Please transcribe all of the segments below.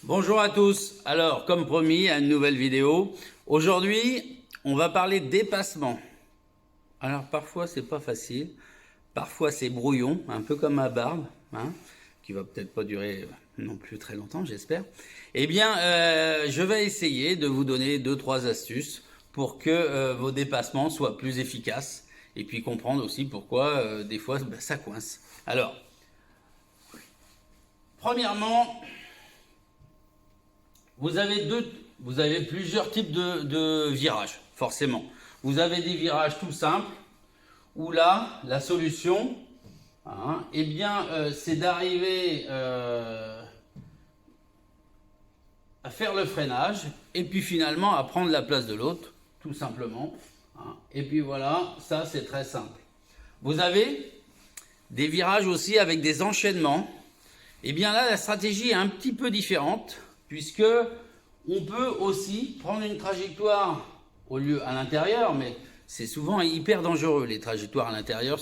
Bonjour à tous. Alors, comme promis, à une nouvelle vidéo. Aujourd'hui, on va parler de dépassement. Alors, parfois, c'est pas facile. Parfois, c'est brouillon, un peu comme ma barbe, hein, qui va peut-être pas durer non plus très longtemps, j'espère. Eh bien, je vais essayer de vous donner 2-3 astuces pour que vos dépassements soient plus efficaces et puis comprendre aussi pourquoi des fois ça coince. Alors, premièrement, vous avez plusieurs types de virages, forcément. Vous avez des virages tout simples, où là, la solution, eh bien, c'est d'arriver à faire le freinage, et puis finalement à prendre la place de l'autre, tout simplement. Et puis voilà, ça c'est très simple. Vous avez des virages aussi avec des enchaînements. Et bien là, la stratégie est un petit peu différente, puisque on peut aussi prendre une trajectoire au lieu à l'intérieur, mais c'est souvent hyper dangereux les trajectoires à l'intérieur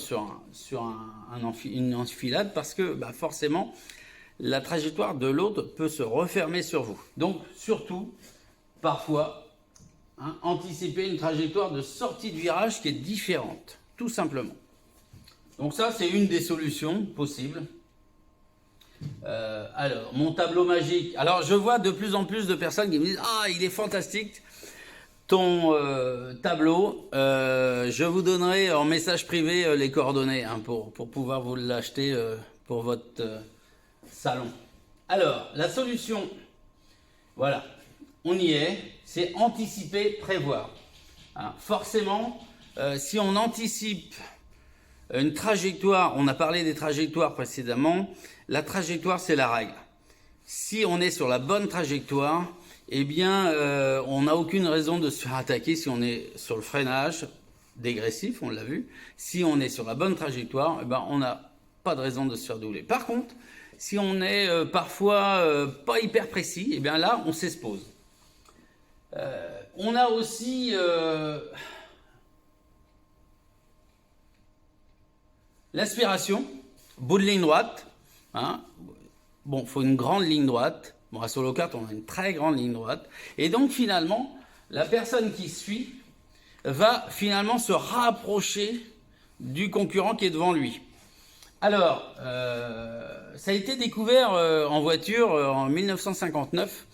une enfilade, parce que forcément la trajectoire de l'autre peut se refermer sur vous. Donc surtout, parfois, anticiper une trajectoire de sortie de virage qui est différente, tout simplement. Donc ça, c'est une des solutions possibles. Alors, mon tableau magique. Alors, je vois de plus en plus de personnes qui me disent « Ah, il est fantastique ton tableau. Je vous donnerai en message privé les coordonnées pour pouvoir vous l'acheter pour votre salon. » Alors, la solution, voilà, on y est, c'est anticiper, prévoir. Forcément, si on anticipe une trajectoire, on a parlé des trajectoires précédemment, la trajectoire c'est la règle. Si on est sur la bonne trajectoire, eh bien on n'a aucune raison de se faire attaquer si on est sur le freinage dégressif, on l'a vu. Si on est sur la bonne trajectoire, on n'a pas de raison de se faire doubler. Par contre, si on est parfois pas hyper précis, eh bien là on s'expose. On a aussi l'aspiration, bout de ligne droite. Bon, il faut une grande ligne droite. Bon, à solo kart, on a une très grande ligne droite. Et donc, finalement, la personne qui suit va finalement se rapprocher du concurrent qui est devant lui. Alors, ça a été découvert en voiture en 1959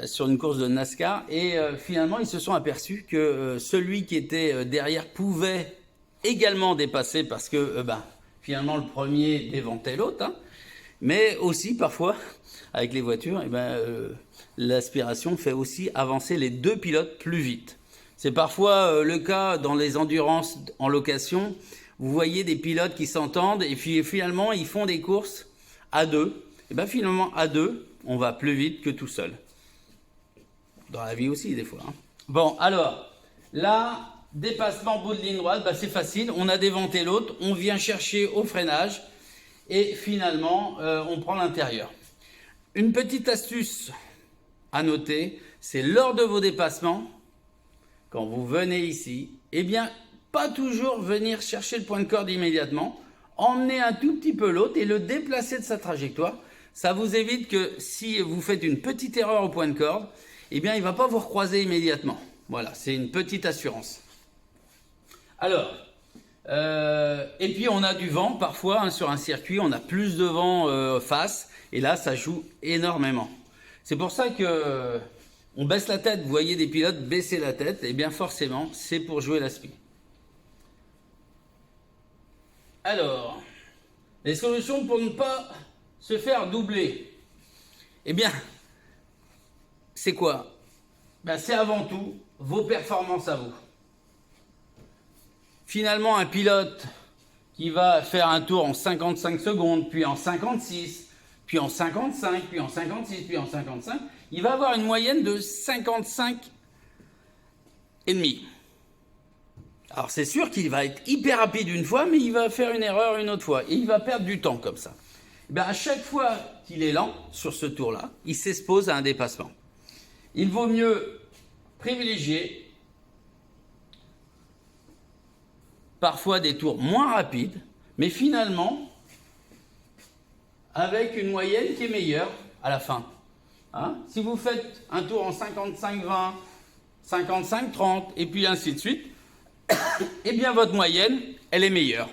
sur une course de NASCAR. Et finalement, ils se sont aperçus que celui qui était derrière pouvait également dépasser parce que finalement le premier déventait l'autre, mais aussi parfois avec les voitures, l'aspiration fait aussi avancer les deux pilotes plus vite. C'est parfois le cas dans les endurances en location. Vous voyez des pilotes qui s'entendent et puis finalement ils font des courses à deux. Et finalement à deux, on va plus vite que tout seul. Dans la vie aussi des fois. Bon, alors là, dépassement bout de ligne droite, c'est facile, on a déventé l'autre, on vient chercher au freinage et finalement on prend l'intérieur. Une petite astuce à noter, c'est lors de vos dépassements, quand vous venez ici, pas toujours venir chercher le point de corde immédiatement, emmener un tout petit peu l'autre et le déplacer de sa trajectoire. Ça vous évite que si vous faites une petite erreur au point de corde, il ne va pas vous recroiser immédiatement. Voilà, c'est une petite assurance. Alors, et puis on a du vent parfois sur un circuit, on a plus de vent face, et là ça joue énormément. C'est pour ça que on baisse la tête, vous voyez des pilotes baisser la tête, et bien forcément c'est pour jouer l'aspi. Alors, les solutions pour ne pas se faire doubler, c'est quoi? C'est avant tout vos performances à vous. Finalement, un pilote qui va faire un tour en 55 secondes, puis en 56, puis en 55, puis en 56, puis en 55, il va avoir une moyenne de 55 et demi. Alors c'est sûr qu'il va être hyper rapide une fois, mais il va faire une erreur une autre fois, et il va perdre du temps comme ça. À chaque fois qu'il est lent sur ce tour-là, il s'expose à un dépassement. Il vaut mieux privilégier parfois des tours moins rapides, mais finalement avec une moyenne qui est meilleure à la fin. Hein? Si vous faites un tour en 55-20, 55-30 et puis ainsi de suite, eh bien votre moyenne, elle est meilleure.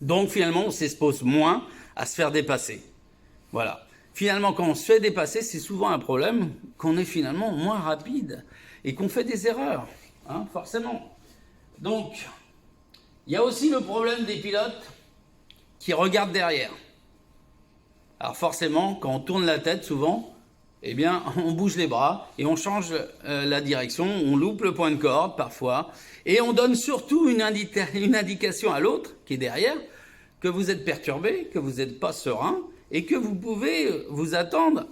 Donc finalement, on s'expose moins à se faire dépasser. Voilà. Finalement, quand on se fait dépasser, c'est souvent un problème qu'on est finalement moins rapide et qu'on fait des erreurs, hein, forcément. Donc, il y a aussi le problème des pilotes qui regardent derrière. Alors forcément, quand on tourne la tête, souvent, eh bien, on bouge les bras et on change la direction, on loupe le point de corde parfois, et on donne surtout une indication à l'autre qui est derrière, que vous êtes perturbé, que vous n'êtes pas serein, et que vous pouvez vous attendre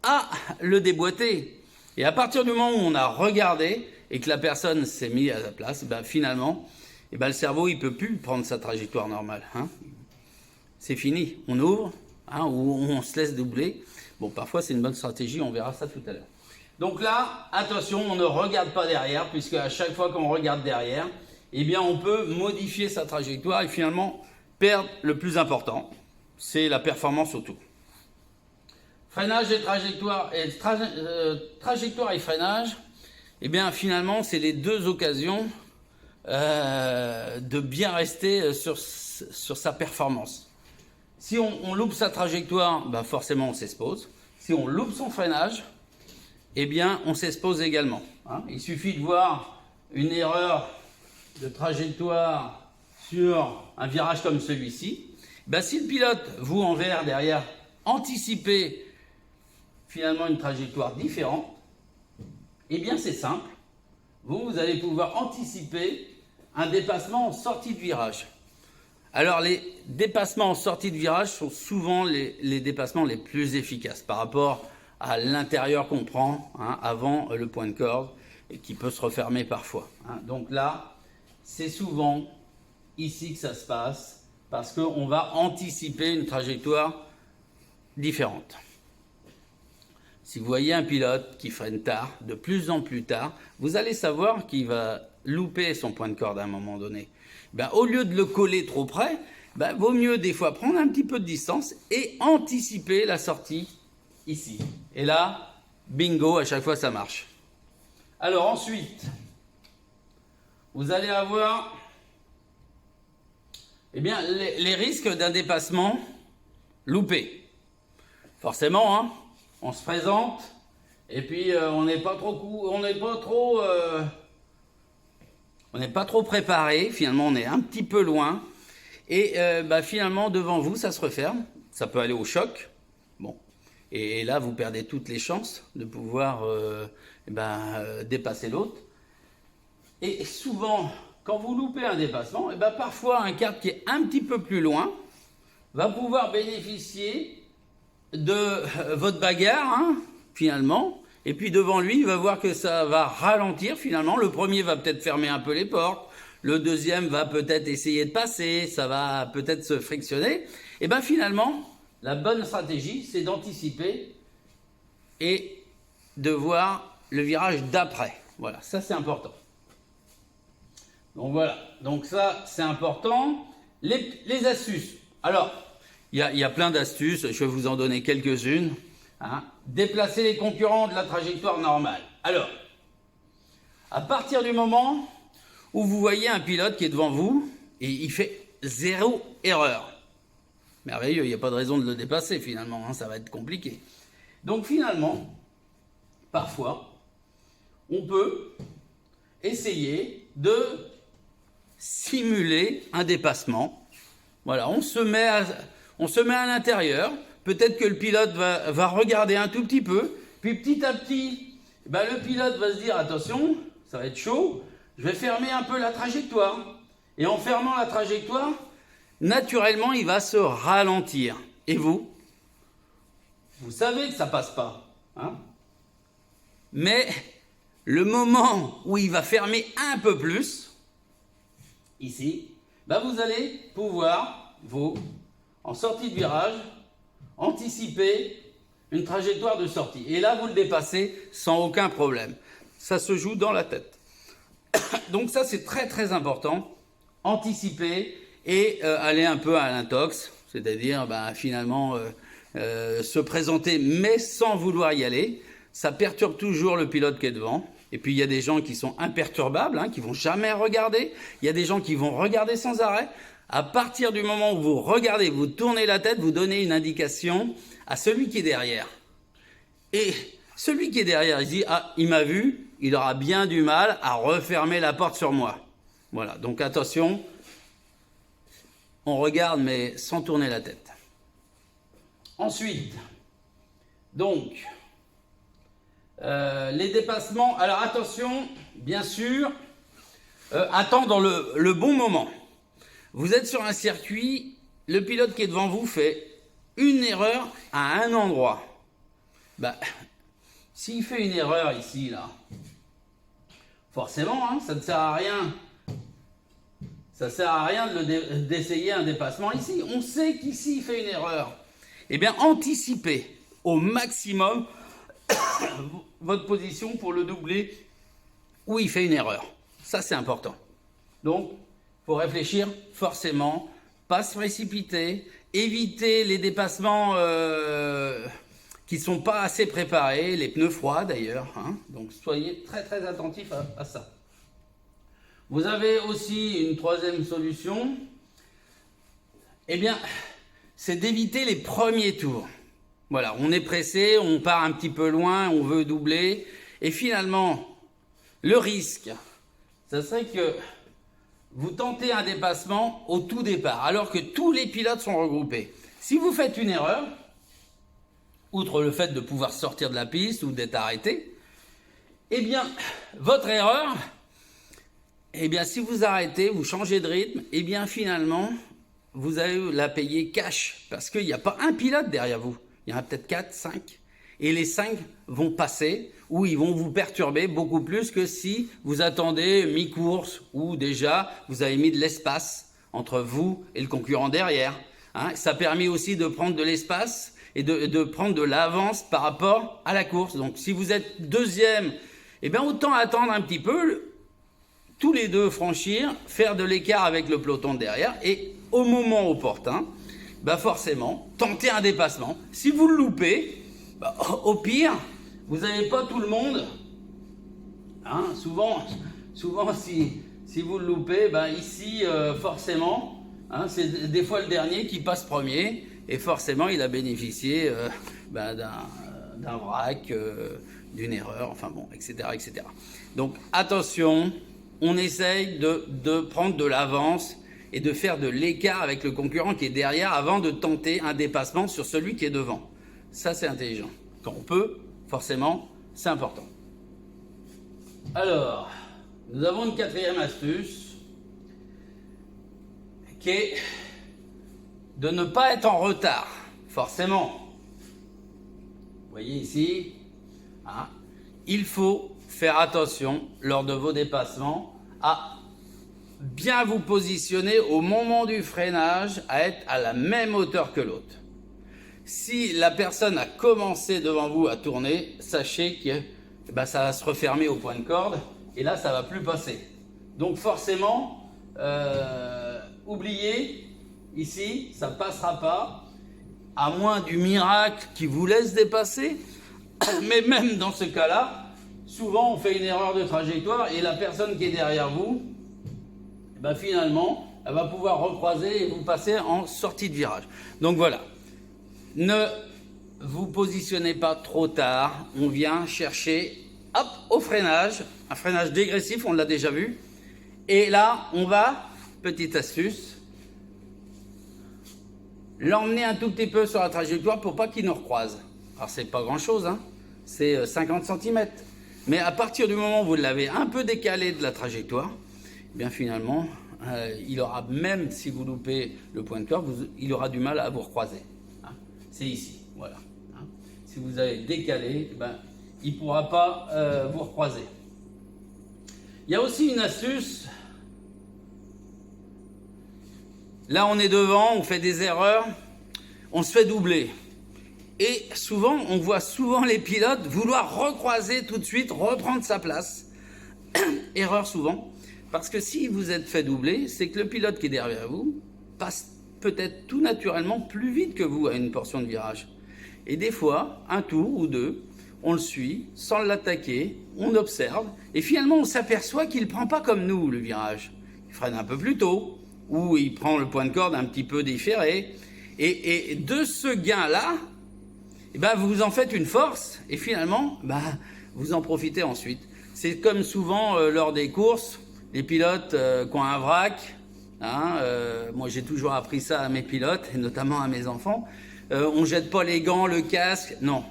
à le déboîter. Et à partir du moment où on a regardé et que la personne s'est mise à sa place, ben finalement, le cerveau il peut plus prendre sa trajectoire normale. Hein. C'est fini, on ouvre, hein, ou on se laisse doubler. Bon, parfois c'est une bonne stratégie, on verra ça tout à l'heure. Donc là, attention, on ne regarde pas derrière, puisque à chaque fois qu'on regarde derrière, eh bien on peut modifier sa trajectoire et finalement perdre le plus important, c'est la performance auto. Freinage et trajectoire, trajectoire et freinage, eh bien finalement c'est les deux occasions de bien rester sur sa performance. Si on loupe sa trajectoire, ben forcément on s'expose. Si on loupe son freinage, eh bien on s'expose également. Hein. Il suffit de voir une erreur de trajectoire sur un virage comme celui-ci. Ben, si le pilote, vous en vert derrière, anticipez finalement une trajectoire différente, eh bien c'est simple. Vous allez pouvoir anticiper un dépassement en sortie de virage. Alors les dépassements en sortie de virage sont souvent les dépassements les plus efficaces par rapport à l'intérieur qu'on prend, hein, avant le point de corde et qui peut se refermer parfois. Hein. Donc là, c'est souvent ici que ça se passe parce qu'on va anticiper une trajectoire différente. Si vous voyez un pilote qui freine tard, de plus en plus tard, vous allez savoir qu'il va louper son point de corde à un moment donné. Ben, au lieu de le coller trop près, ben, vaut mieux des fois prendre un petit peu de distance et anticiper la sortie ici. Et là, bingo, à chaque fois ça marche. Alors ensuite, vous allez avoir les risques d'un dépassement loupé. Forcément, hein, on se présente et puis on n'est pas trop préparé. Finalement, on est un petit peu loin et finalement devant vous, ça se referme. Ça peut aller au choc. Bon, et là, vous perdez toutes les chances de pouvoir dépasser l'autre. Et souvent, quand vous loupez un dépassement, parfois un kart qui est un petit peu plus loin va pouvoir bénéficier de votre bagarre, hein, finalement. Et puis devant lui, il va voir que ça va ralentir finalement. Le premier va peut-être fermer un peu les portes. Le deuxième va peut-être essayer de passer. Ça va peut-être se frictionner. Et finalement, la bonne stratégie, c'est d'anticiper et de voir le virage d'après. Voilà, ça c'est important. Donc voilà, donc ça c'est important. Les astuces. Alors, il y a plein d'astuces, je vais vous en donner quelques-unes. Hein. Déplacer les concurrents de la trajectoire normale. Alors, à partir du moment où vous voyez un pilote qui est devant vous et il fait 0 erreur, merveilleux, il n'y a pas de raison de le dépasser finalement, hein, ça va être compliqué. Donc finalement, parfois, on peut essayer de simuler un dépassement. Voilà, on se met à l'intérieur. Peut-être que le pilote va regarder un tout petit peu. Puis petit à petit, le pilote va se dire, attention, ça va être chaud, je vais fermer un peu la trajectoire. Et en fermant la trajectoire, naturellement, il va se ralentir. Et vous savez que ça passe pas. Hein, mais le moment où il va fermer un peu plus, ici, vous allez pouvoir, en sortie de virage, anticiper une trajectoire de sortie. Et là, vous le dépassez sans aucun problème. Ça se joue dans la tête. Donc ça, c'est très très important. Anticiper et aller un peu à l'intox, c'est-à-dire finalement se présenter, mais sans vouloir y aller. Ça perturbe toujours le pilote qui est devant. Et puis il y a des gens qui sont imperturbables, qui vont jamais regarder. Il y a des gens qui vont regarder sans arrêt. À partir du moment où vous regardez, vous tournez la tête, vous donnez une indication à celui qui est derrière. Et celui qui est derrière, il dit « Ah, il m'a vu, il aura bien du mal à refermer la porte sur moi. » Voilà, donc attention, on regarde mais sans tourner la tête. Ensuite, donc, les dépassements. Alors attention, bien sûr, attendre le bon moment. Vous êtes sur un circuit, le pilote qui est devant vous fait une erreur à un endroit. S'il fait une erreur ici, là, forcément, ça ne sert à rien. Ça ne sert à rien d'essayer un dépassement ici. On sait qu'ici, il fait une erreur. Eh bien, anticipez au maximum votre position pour le doubler où il fait une erreur. Ça, c'est important. Donc, il faut réfléchir forcément, pas se précipiter, éviter les dépassements qui ne sont pas assez préparés, les pneus froids d'ailleurs. Donc, soyez très très attentifs à ça. Vous avez aussi une troisième solution, eh bien, c'est d'éviter les premiers tours. Voilà, on est pressé, on part un petit peu loin, on veut doubler, et finalement, le risque, ça serait que vous tentez un dépassement au tout départ, alors que tous les pilotes sont regroupés. Si vous faites une erreur, outre le fait de pouvoir sortir de la piste ou d'être arrêté, eh bien, votre erreur, eh bien, si vous arrêtez, vous changez de rythme, eh bien, finalement, vous allez la payer cash, parce qu'il n'y a pas un pilote derrière vous. Il y en a peut-être 4, 5, et les 5 vont passer, ou ils vont vous perturber beaucoup plus que si vous attendez mi-course, ou déjà, vous avez mis de l'espace entre vous et le concurrent derrière. Ça permet aussi de prendre de l'espace et de prendre de l'avance par rapport à la course. Donc, si vous êtes deuxième, eh bien, autant attendre un petit peu, tous les deux franchir, faire de l'écart avec le peloton derrière, et au moment opportun, forcément, tenter un dépassement. Si vous le loupez, au pire, vous n'avez pas tout le monde. Souvent si vous le loupez, ici, forcément, c'est des fois le dernier qui passe premier, et forcément, il a bénéficié d'un vrac, d'une erreur, etc., etc. Donc, attention, on essaye de prendre de l'avance et de faire de l'écart avec le concurrent qui est derrière avant de tenter un dépassement sur celui qui est devant. Ça, c'est intelligent. Quand on peut, forcément, c'est important. Alors, nous avons une quatrième astuce qui est de ne pas être en retard, forcément. Vous voyez ici, il faut faire attention lors de vos dépassements à bien vous positionner au moment du freinage, à être à la même hauteur que l'autre. Si la personne a commencé devant vous à tourner, sachez que ça va se refermer au point de corde et là ça va plus passer. Donc forcément, oubliez, ici ça passera pas, à moins du miracle qui vous laisse dépasser. Mais même dans ce cas-là, souvent on fait une erreur de trajectoire et la personne qui est derrière vous, finalement, elle va pouvoir recroiser et vous passer en sortie de virage. Donc voilà, ne vous positionnez pas trop tard, on vient chercher, au freinage, un freinage dégressif, on l'a déjà vu, et là, on va, petite astuce, l'emmener un tout petit peu sur la trajectoire pour pas qu'il nous recroise. Alors c'est pas grand chose, c'est 50 cm, mais à partir du moment où vous l'avez un peu décalé de la trajectoire, bien finalement, il aura, même si vous loupez le point de corde, il aura du mal à vous recroiser. C'est ici, voilà. Si vous avez décalé, il ne pourra pas vous recroiser. Il y a aussi une astuce. Là, on est devant, on fait des erreurs, on se fait doubler. Et souvent, on voit souvent les pilotes vouloir recroiser tout de suite, reprendre sa place. Erreur souvent. Parce que si vous êtes fait doubler, c'est que le pilote qui est derrière vous passe peut-être tout naturellement plus vite que vous à une portion de virage. Et des fois, un tour ou deux, on le suit sans l'attaquer, on observe, et finalement on s'aperçoit qu'il ne prend pas comme nous le virage. Il freine un peu plus tôt, ou il prend le point de corde un petit peu différé. Et de ce gain-là, eh ben, vous en faites une force, et finalement, vous en profitez ensuite. C'est comme souvent lors des courses, les pilotes qui ont un vrac, moi j'ai toujours appris ça à mes pilotes, et notamment à mes enfants, on ne jette pas les gants, le casque, non.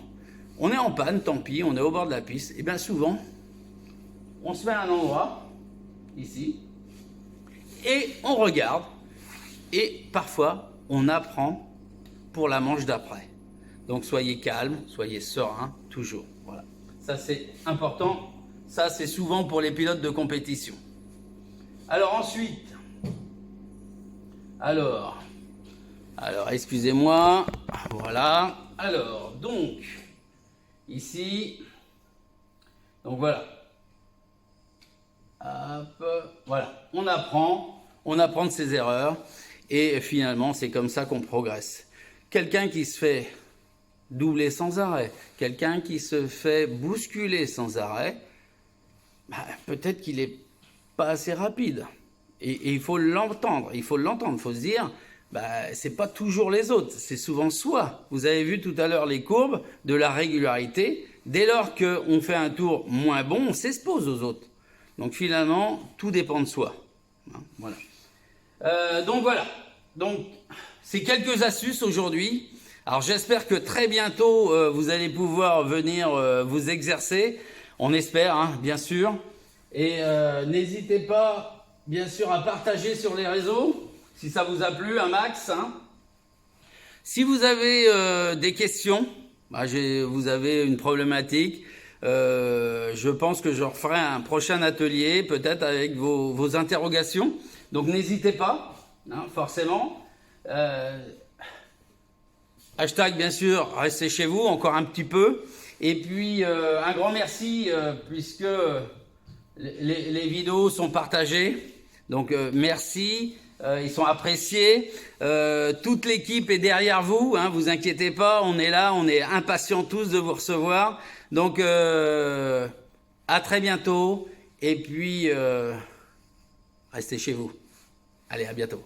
On est en panne, tant pis, on est au bord de la piste, et bien souvent, on se met à un endroit, ici, et on regarde, et parfois, on apprend pour la manche d'après. Donc soyez calme, soyez serein, toujours. Voilà. Ça c'est important, ça c'est souvent pour les pilotes de compétition. Alors ensuite, alors excusez-moi, voilà. Alors donc, ici, donc voilà. Hop, voilà, on apprend de ses erreurs et finalement c'est comme ça qu'on progresse. Quelqu'un qui se fait doubler sans arrêt, quelqu'un qui se fait bousculer sans arrêt, peut-être qu'il n'est pas assez rapide. Et il faut l'entendre, il faut se dire, c'est pas toujours les autres, c'est souvent soi. Vous avez vu tout à l'heure les courbes de la régularité. Dès lors qu'on fait un tour moins bon, on s'expose aux autres. Donc finalement, tout dépend de soi. Voilà. Donc voilà. Donc c'est quelques astuces aujourd'hui. Alors j'espère que très bientôt vous allez pouvoir venir vous exercer. On espère, bien sûr. Et n'hésitez pas, bien sûr, à partager sur les réseaux si ça vous a plu, un max. Si vous avez des questions, vous avez une problématique. Je pense que je referai un prochain atelier, peut-être avec vos interrogations. Donc n'hésitez pas, forcément. Hashtag, bien sûr, restez chez vous encore un petit peu. Et puis, un grand merci, puisque les vidéos sont partagées. Donc, merci, ils sont appréciés. Toute l'équipe est derrière vous, vous inquiétez pas, on est là, on est impatients tous de vous recevoir. Donc, à très bientôt. Et puis, restez chez vous. Allez, à bientôt.